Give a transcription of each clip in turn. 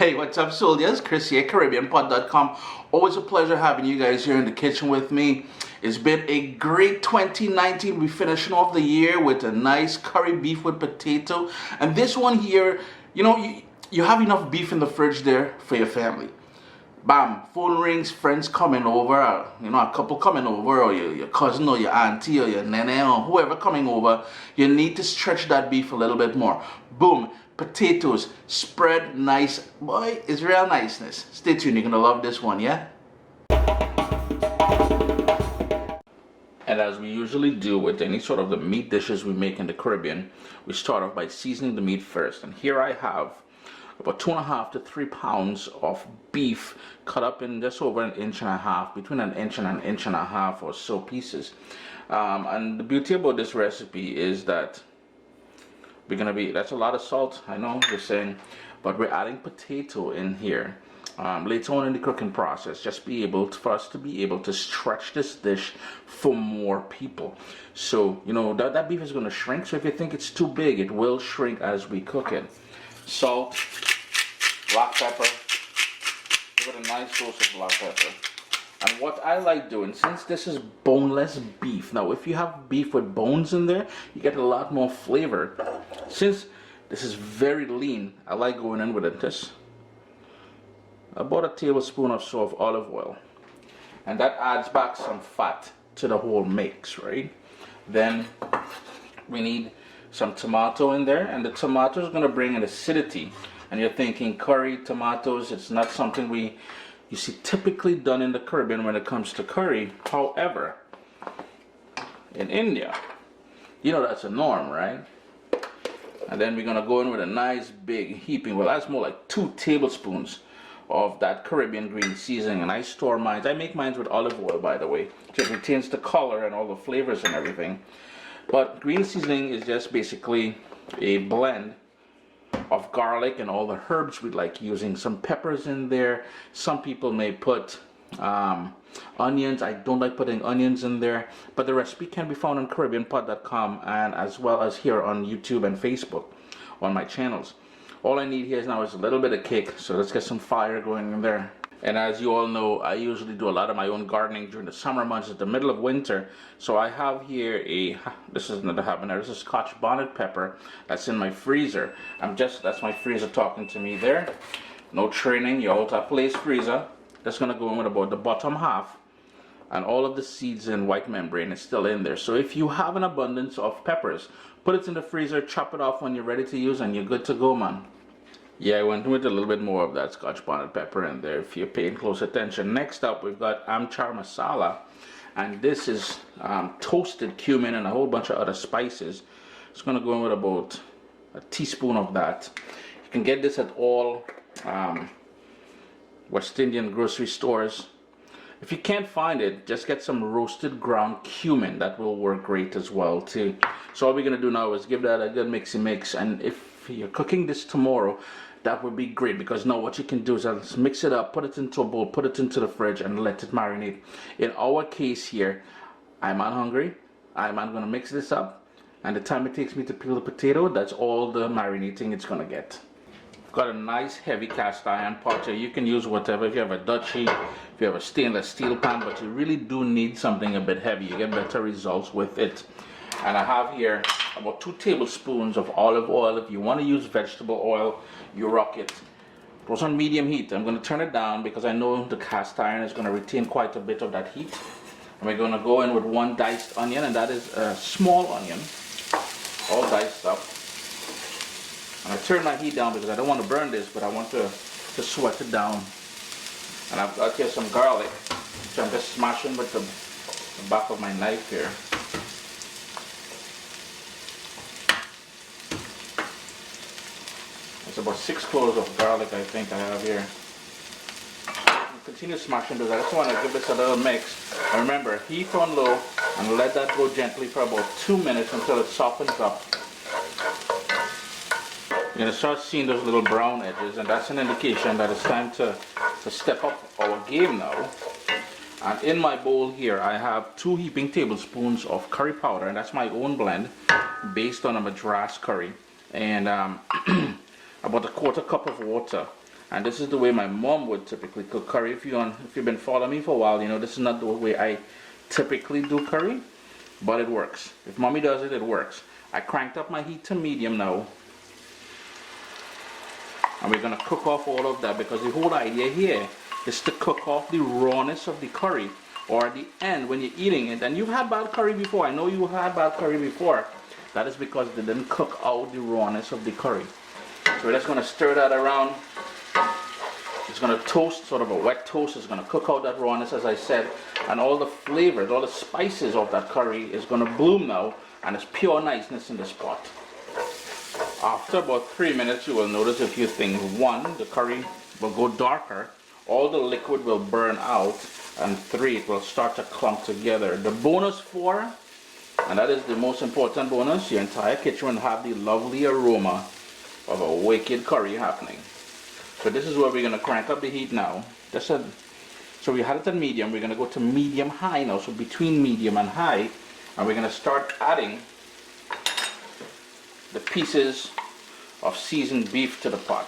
Hey, what's up, soldiers? Chris here, CaribbeanPod.com. Always a pleasure having you guys here in the kitchen with me. It's been a great 2019. We're finishing off the year with a nice curry beef with potato. And this one here, you have enough beef in the fridge there for your family. Bam, phone rings, friends coming over, a couple coming over, or your cousin or your auntie or your nene or whoever coming over. You need to stretch that beef a little bit more. Boom, potatoes, spread nice. Boy, it's real niceness. Stay tuned, you're gonna love this one, yeah? And as we usually do with any sort of the meat dishes we make in the Caribbean, we start off by seasoning the meat first. And here I have about 2.5 to 3 pounds of beef cut up in just over 1.5 inches, between 1 inch and 1.5 inches or so pieces. And the beauty about this recipe is that that's a lot of salt, I know you're saying, but we're adding potato in here later on in the cooking process, just for us to be able to stretch this dish for more people. So that beef is going to shrink, so if you think it's too big, it will shrink as we cook it. Salt, black pepper, give it a nice dose of black pepper. And what I like doing, since this is boneless beef, now if you have beef with bones in there, you get a lot more flavor. Since this is very lean, I like going in with about a tablespoon or so of olive oil. And that adds back some fat to the whole mix, right? Then we need some tomato in there, and the tomato is going to bring an acidity. And you're thinking curry, tomatoes, it's not something you see typically done in the Caribbean when it comes to curry. However, in India, that's a norm, right? And then we're going to go in with a nice big heaping, well, that's more like 2 tablespoons of that Caribbean green seasoning. And I store mine, I make mine with olive oil, by the way, which retains the color and all the flavors and everything. But green seasoning is just basically a blend of garlic and all the herbs we like using. Some peppers in there. Some people may put onions. I don't like putting onions in there, but the recipe can be found on CaribbeanPod.com and as well as here on YouTube and Facebook on my channels. All I need here now is a little bit of kick, so let's get some fire going in there. And as you all know, I usually do a lot of my own gardening during the summer months, at the middle of winter. So I have here this is not a habanero, this is scotch bonnet pepper that's in my freezer. That's my freezer talking to me there. No training, your out-of-place freezer. That's gonna go in with about the bottom half. And all of the seeds and white membrane is still in there. So if you have an abundance of peppers, put it in the freezer, chop it off when you're ready to use, and you're good to go, man. Yeah, I went with a little bit more of that scotch bonnet pepper in there if you're paying close attention. Next up, we've got amchar masala, and this is toasted cumin and a whole bunch of other spices. It's going to go in with about a teaspoon of that. You can get this at all West Indian grocery stores. If you can't find it, just get some roasted ground cumin. That will work great as well too. So all we're going to do now is give that a good mixy mix, and if you're cooking this tomorrow, that would be great, because now what you can do is just mix it up, put it into a bowl, put it into the fridge, and let it marinate. In our case here, I'm not hungry. I'm not going to mix this up, and the time it takes me to peel the potato, that's all the marinating it's going to get. I've got a nice heavy cast iron pot here. You can use whatever. If you have a Dutchie, if you have a stainless steel pan, but you really do need something a bit heavy. You get better results with it. And I have here about 2 tablespoons of olive oil. If you want to use vegetable oil, you rock it. It was on medium heat. I'm going to turn it down because I know the cast iron is going to retain quite a bit of that heat. And we're going to go in with 1 diced onion, and that is a small onion, all diced up. And I turn my heat down because I don't want to burn this, but I want to sweat it down. And I've got here some garlic, which I'm just smashing with the back of my knife here. It's about 6 cloves of garlic, I think I have here. I'll continue smashing this. I just want to give this a little mix. And remember, heat on low and let that go gently for about 2 minutes until it softens up. You're going to start seeing those little brown edges, and that's an indication that it's time to step up our game now. And in my bowl here, I have 2 heaping tablespoons of curry powder, and that's my own blend based on a Madras curry. And about a 1/4 cup of water. And this is the way my mom would typically cook curry. If you've been following me for a while, you know this is not the way I typically do curry, but it works. If mommy does it, it works. I cranked up my heat to medium now. And we're going to cook off all of that, because the whole idea here is to cook off the rawness of the curry, or at the end when you're eating it. And you've had bad curry before. I know you had bad curry before. That is because they didn't cook out the rawness of the curry. So we're just going to stir that around. It's going to toast, sort of a wet toast. It's going to cook out that rawness, as I said. And all the flavors, all the spices of that curry is going to bloom now. And it's pure niceness in this pot. After about 3 minutes, you will notice a few things. One, the curry will go darker. All the liquid will burn out. And 3, it will start to clump together. The bonus 4, and that is the most important bonus, your entire kitchen will have the lovely aroma of a wicked curry happening. So this is where we're going to crank up the heat now. So we had it at medium. We're going to go to medium high now. So between medium and high. And we're going to start adding the pieces of seasoned beef to the pot.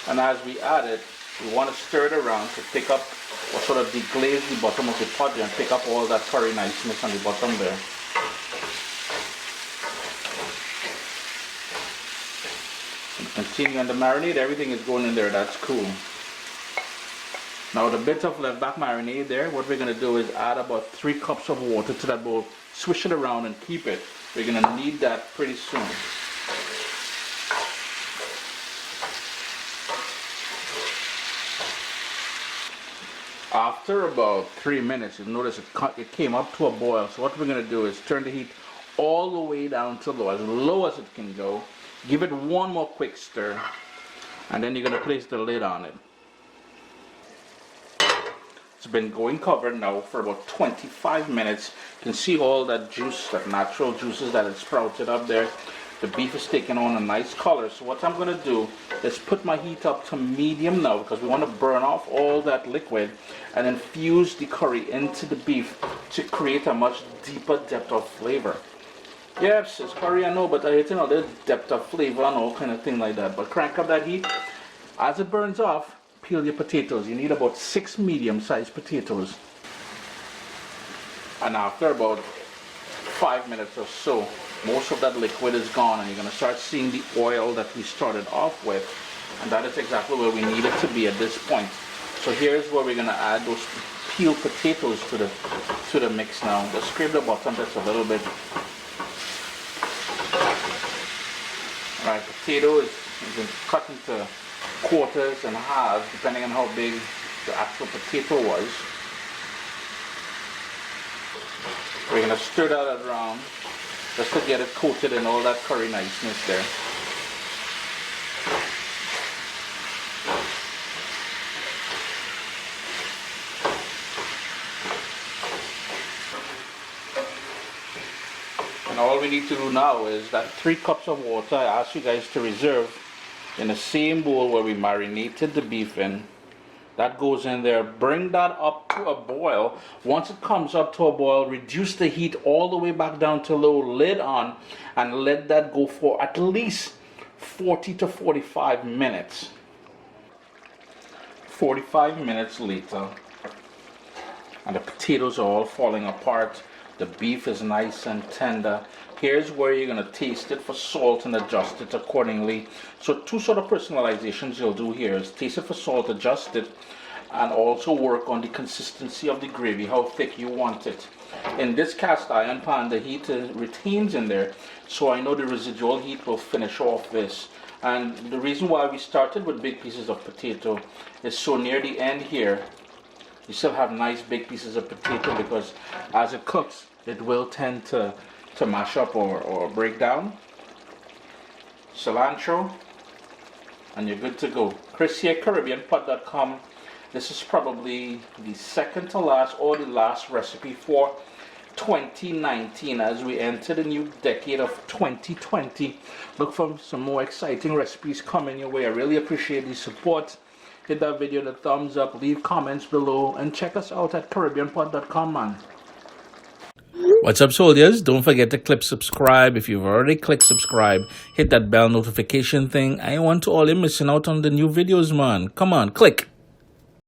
And as we add it, we want to stir it around to pick up, or sort of deglaze the bottom of the pot and pick up all that curry niceness on the bottom there. And continue on the marinade. Everything is going in there. That's cool. Now the bit of left back marinade there, what we're going to do is add about 3 cups of water to that bowl. Swish it around and keep it. We're going to need that pretty soon. After about 3 minutes, you'll notice it came up to a boil. So what we're going to do is turn the heat all the way down to low as it can go. Give it one more quick stir, and then you're going to place the lid on it. It's been going covered now for about 25 minutes. You can see all that juice, that natural juices that it sprouted up there. The beef is taking on a nice color. So what I'm going to do is put my heat up to medium now, because we want to burn off all that liquid and then fuse the curry into the beef to create a much deeper depth of flavor. Yes, it's curry, I know, but I think there's depth of flavor and all kind of thing like that. But crank up that heat. As it burns off, peel your potatoes. You need about 6 medium-sized potatoes. And after about 5 minutes or so, most of that liquid is gone, and you're going to start seeing the oil that we started off with. And that is exactly where we need it to be at this point. So here's where we're going to add those peeled potatoes to the mix now. Just scrape the bottom just a little bit. Alright, potato is cut into quarters and halves, depending on how big the actual potato was. We're going to stir that around just to get it coated in all that curry niceness there. And all we need to do now is that 3 cups of water I asked you guys to reserve in the same bowl where we marinated the beef in. That goes in there. Bring that up to a boil. Once it comes up to a boil, reduce the heat all the way back down to low, lid on, and let that go for at least 40 to 45 minutes. 45 minutes later, and the potatoes are all falling apart. The beef is nice and tender. Here's where you're going to taste it for salt and adjust it accordingly. So 2 sort of personalizations you'll do here is taste it for salt, adjust it, and also work on the consistency of the gravy, how thick you want it. In this cast iron pan, the heat retains in there, so I know the residual heat will finish off this. And the reason why we started with big pieces of potato is so near the end here, you still have nice big pieces of potato, because as it cooks, it will tend to mash up or break down. Cilantro, and you're good to go. Chris here, CaribbeanPot.com. This is probably the second to last or the last recipe for 2019 as we enter the new decade of 2020. Look for some more exciting recipes coming your way. I really appreciate the support. Hit that video the thumbs up, leave comments below, and check us out at CaribbeanPot.com, man. What's up, soldiers? Don't forget to click subscribe. If you've already clicked subscribe, hit that bell notification thing. I want to all you missing out on the new videos, man. Come on, click.